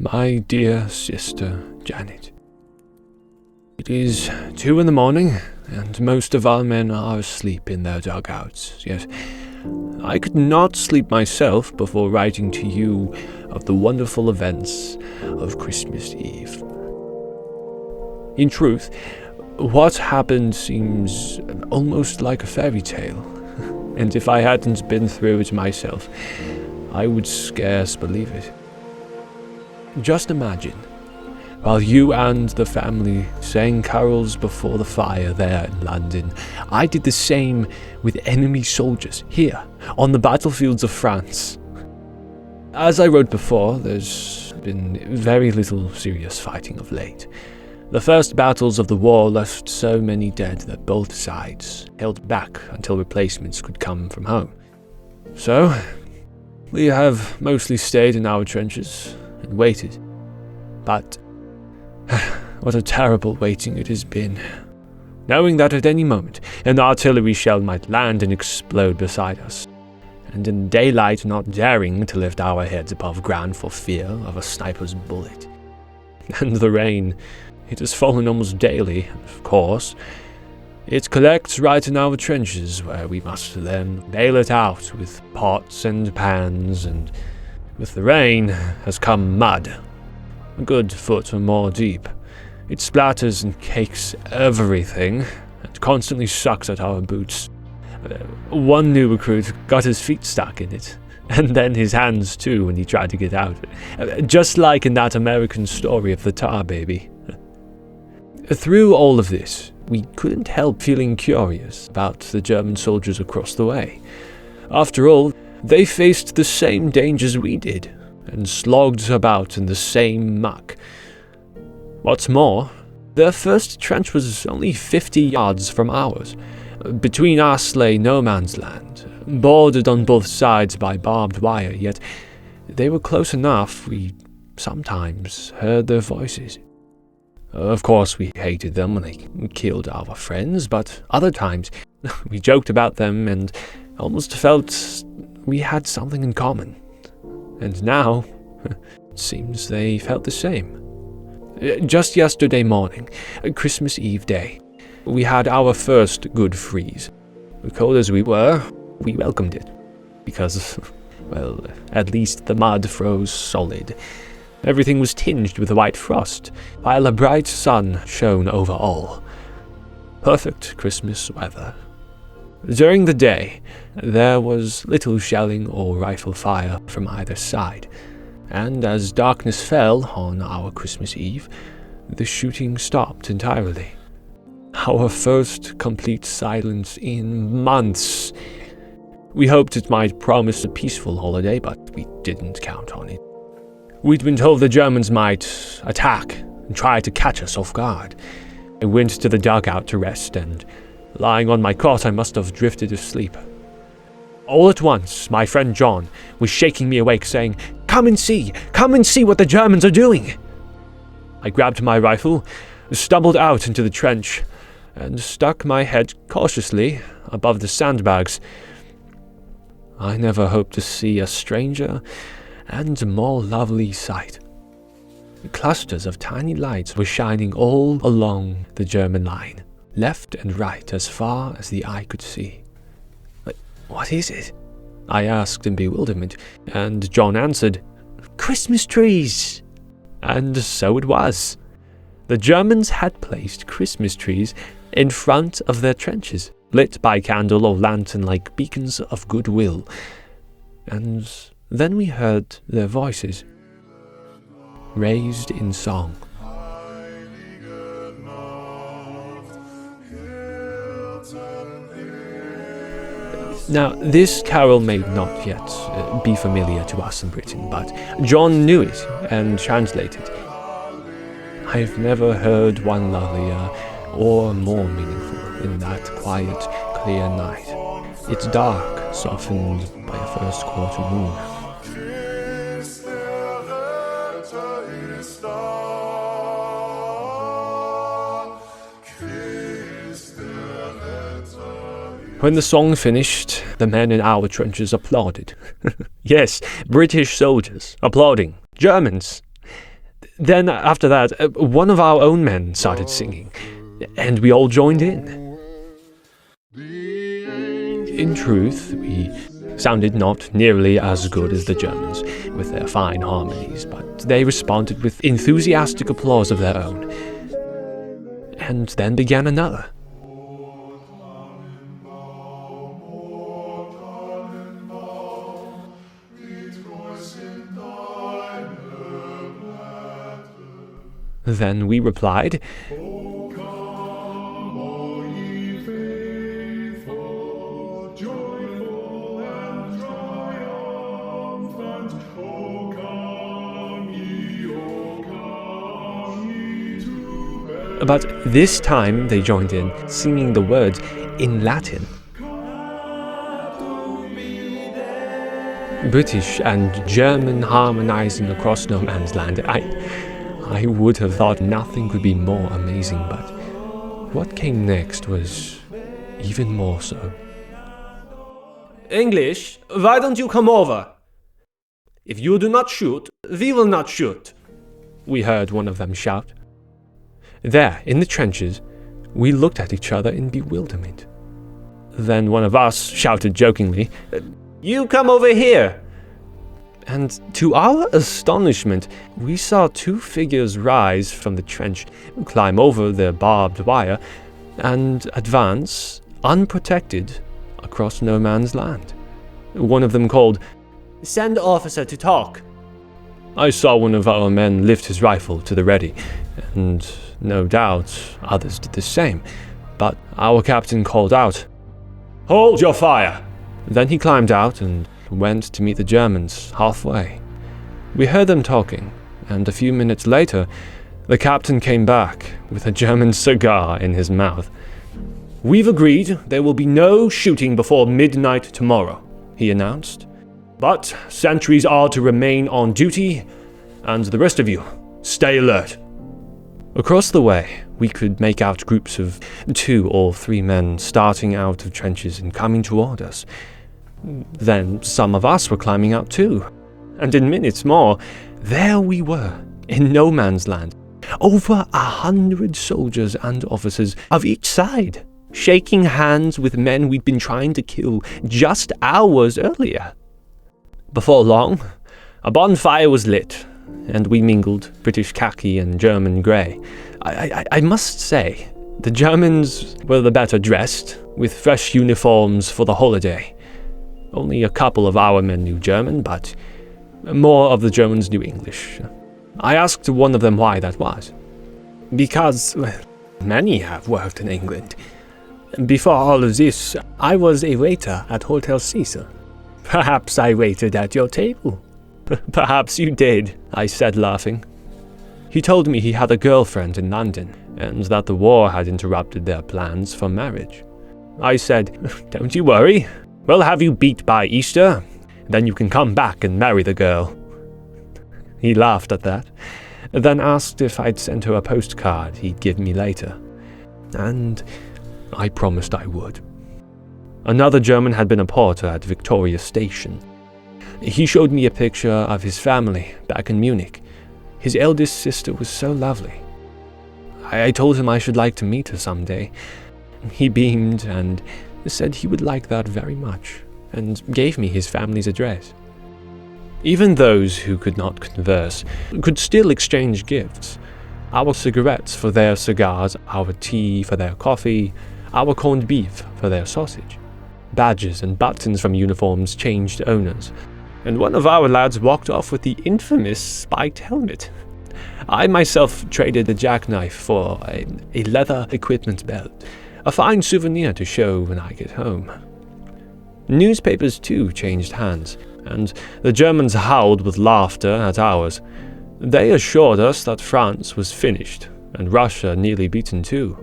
My dear sister Janet, it is 2 a.m, and most of our men are asleep in their dugouts, yet I could not sleep myself before writing to you of the wonderful events of Christmas Eve. In truth, what happened seems almost like a fairy tale, and if I hadn't been through it myself, I would scarce believe it. Just imagine, while you and the family sang carols before the fire there in London, I did the same with enemy soldiers here on the battlefields of France. As I wrote before, there's been very little serious fighting of late. The first battles of the war left so many dead that both sides held back until replacements could come from home. So, we have mostly stayed in our trenches and waited. But what a terrible waiting it has been, knowing that at any moment an artillery shell might land and explode beside us, and in daylight not daring to lift our heads above ground for fear of a sniper's bullet. And the rain, it has fallen almost daily, and of course, it collects right in our trenches where we must then bail it out with pots and pans, and with the rain has come mud, a good foot or more deep. It splatters and cakes everything, and constantly sucks at our boots. One new recruit got his feet stuck in it, and then his hands too when he tried to get out. Just like in that American story of the tar baby. Through all of this, we couldn't help feeling curious about the German soldiers across the way. After all, they faced the same dangers we did, and slogged about in the same muck. What's more, their first trench was only 50 yards from ours. Between us lay no man's land, bordered on both sides by barbed wire, yet they were close enough we sometimes heard their voices. Of course, we hated them when they killed our friends, but other times we joked about them and almost felt we had something in common. And now, it seems they felt the same. Just yesterday morning, Christmas Eve day, we had our first good freeze. Cold as we were, we welcomed it. Because, well, at least the mud froze solid. Everything was tinged with white frost, while a bright sun shone over all. Perfect Christmas weather. During the day, there was little shelling or rifle fire from either side, and as darkness fell on our Christmas Eve, the shooting stopped entirely. Our first complete silence in months. We hoped it might promise a peaceful holiday, but we didn't count on it. We'd been told the Germans might attack and try to catch us off guard. I went to the dugout to rest, and lying on my cot, I must have drifted asleep. All at once, my friend John was shaking me awake, saying, Come and see what the Germans are doing!" I grabbed my rifle, stumbled out into the trench, and stuck my head cautiously above the sandbags. I never hoped to see a stranger and more lovely sight. Clusters of tiny lights were shining all along the German line, left and right as far as the eye could see. "What is it?" I asked in bewilderment, and John answered, "Christmas trees!" And so it was. The Germans had placed Christmas trees in front of their trenches, lit by candle or lantern like beacons of goodwill. And then we heard their voices, raised in song. Now, this carol may not yet be familiar to us in Britain, but John knew it and translated. I've never heard one lovelier or more meaningful in that quiet, clear night. It's dark, softened by a first quarter moon. When the song finished, the men in our trenches applauded. Yes, British soldiers applauding. Germans. Then, after that, one of our own men started singing, and we all joined in. In truth, we sounded not nearly as good as the Germans, with their fine harmonies, but they responded with enthusiastic applause of their own. And then began another. Then we replied, but this time they joined in, singing the words in Latin. British and German harmonizing across no man's land. I would have thought nothing could be more amazing, but what came next was even more so. English, why don't you come over? If you do not shoot, we will not shoot, we heard one of them shout. There, in the trenches, we looked at each other in bewilderment. Then one of us shouted jokingly, "You come over here!" And to our astonishment, we saw two figures rise from the trench, climb over the barbed wire, and advance, unprotected, across no man's land. One of them called, "Send officer to talk." I saw one of our men lift his rifle to the ready, and no doubt others did the same, but our captain called out, "Hold your fire!" Then he climbed out and went to meet the Germans halfway. We heard them talking, and a few minutes later, the captain came back with a German cigar in his mouth. "We've agreed there will be no shooting before midnight tomorrow," he announced. "But sentries are to remain on duty, and the rest of you, stay alert." Across the way, we could make out groups of 2 or 3 men starting out of trenches and coming toward us. Then some of us were climbing out too, and in minutes more, there we were, in no man's land, over 100 soldiers and officers of each side, shaking hands with men we'd been trying to kill just hours earlier. Before long, a bonfire was lit, and we mingled British khaki and German grey. I must say, the Germans were the better dressed, with fresh uniforms for the holiday. Only a couple of our men knew German, but more of the Germans knew English. I asked one of them why that was. "Because, well, many have worked in England. Before all of this, I was a waiter at Hotel Cecil. Perhaps I waited at your table." "Perhaps you did," I said, laughing. He told me he had a girlfriend in London, and that the war had interrupted their plans for marriage. I said, "Don't you worry. We'll have you beat by Easter, then you can come back and marry the girl." He laughed at that, then asked if I'd send her a postcard he'd give me later. And I promised I would. Another German had been a porter at Victoria Station. He showed me a picture of his family back in Munich. His eldest sister was so lovely. I told him I should like to meet her someday. He beamed and said he would like that very much, and gave me his family's address. Even those who could not converse could still exchange gifts. Our cigarettes for their cigars, our tea for their coffee, our corned beef for their sausage. Badges and buttons from uniforms changed owners, and one of our lads walked off with the infamous spiked helmet. I myself traded a jackknife for a leather equipment belt, a fine souvenir to show when I get home. Newspapers too changed hands, and the Germans howled with laughter at ours. They assured us that France was finished, and Russia nearly beaten too.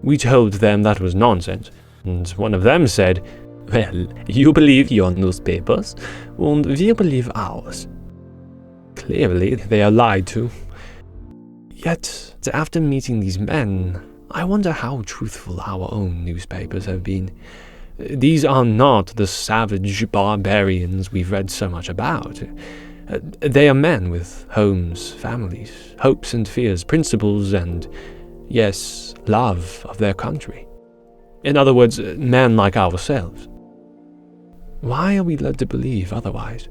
We told them that was nonsense, and one of them said, "Well, you believe your newspapers, and we believe ours." Clearly, they are lied to. Yet, after meeting these men, I wonder how truthful our own newspapers have been. These are not the savage barbarians we've read so much about. They are men with homes, families, hopes and fears, principles and, yes, love of their country. In other words, men like ourselves. Why are we led to believe otherwise?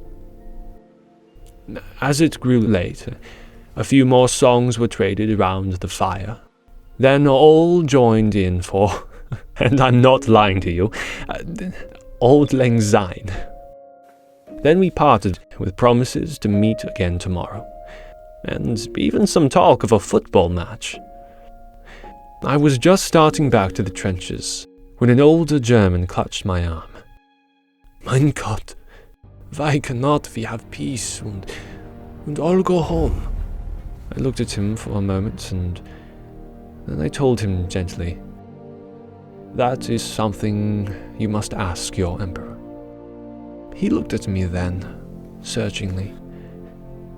As it grew late, a few more songs were traded around the fire. Then all joined in for, and I'm not lying to you, Auld Lang Syne. Then we parted with promises to meet again tomorrow, and even some talk of a football match. I was just starting back to the trenches when an older German clutched my arm. Mein Gott, why cannot we have peace and all go home? I looked at him for a moment and then I told him gently, that is something you must ask your emperor. He looked at me then, searchingly.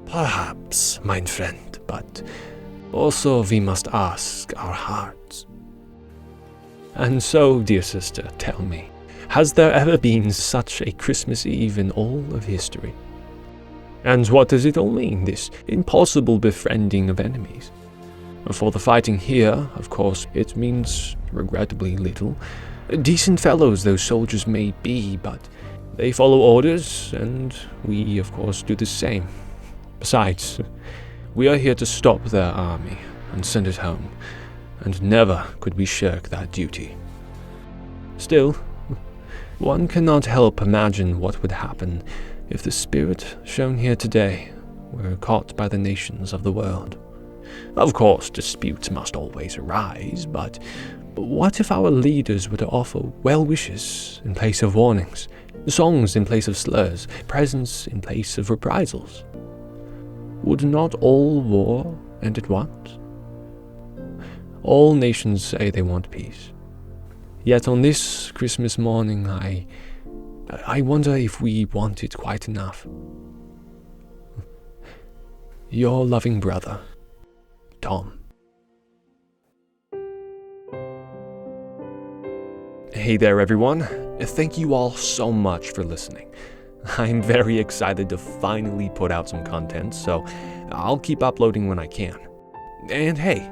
Perhaps, mein friend, but also we must ask our hearts. And so, dear sister, tell me, has there ever been such a Christmas Eve in all of history? And what does it all mean, this impossible befriending of enemies? For the fighting here, of course, it means regrettably little. Decent fellows those soldiers may be, but they follow orders, and we, of course, do the same. Besides, we are here to stop their army and send it home, and never could we shirk that duty. Still, one cannot help imagine what would happen if the spirit shown here today were caught by the nations of the world. Of course, disputes must always arise, but what if our leaders were to offer well wishes in place of warnings, songs in place of slurs, presents in place of reprisals? Would not all war end at once? All nations say they want peace. Yet on this Christmas morning, I wonder if we want it quite enough. Your loving brother, Tom. Hey there, everyone. Thank you all so much for listening. I'm very excited to finally put out some content, so I'll keep uploading when I can. And hey,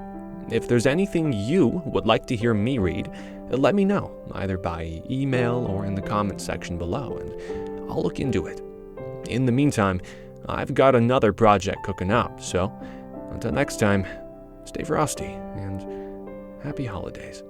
if there's anything you would like to hear me read, let me know, either by email or in the comments section below, and I'll look into it. In the meantime, I've got another project cooking up, so until next time, stay frosty, and happy holidays.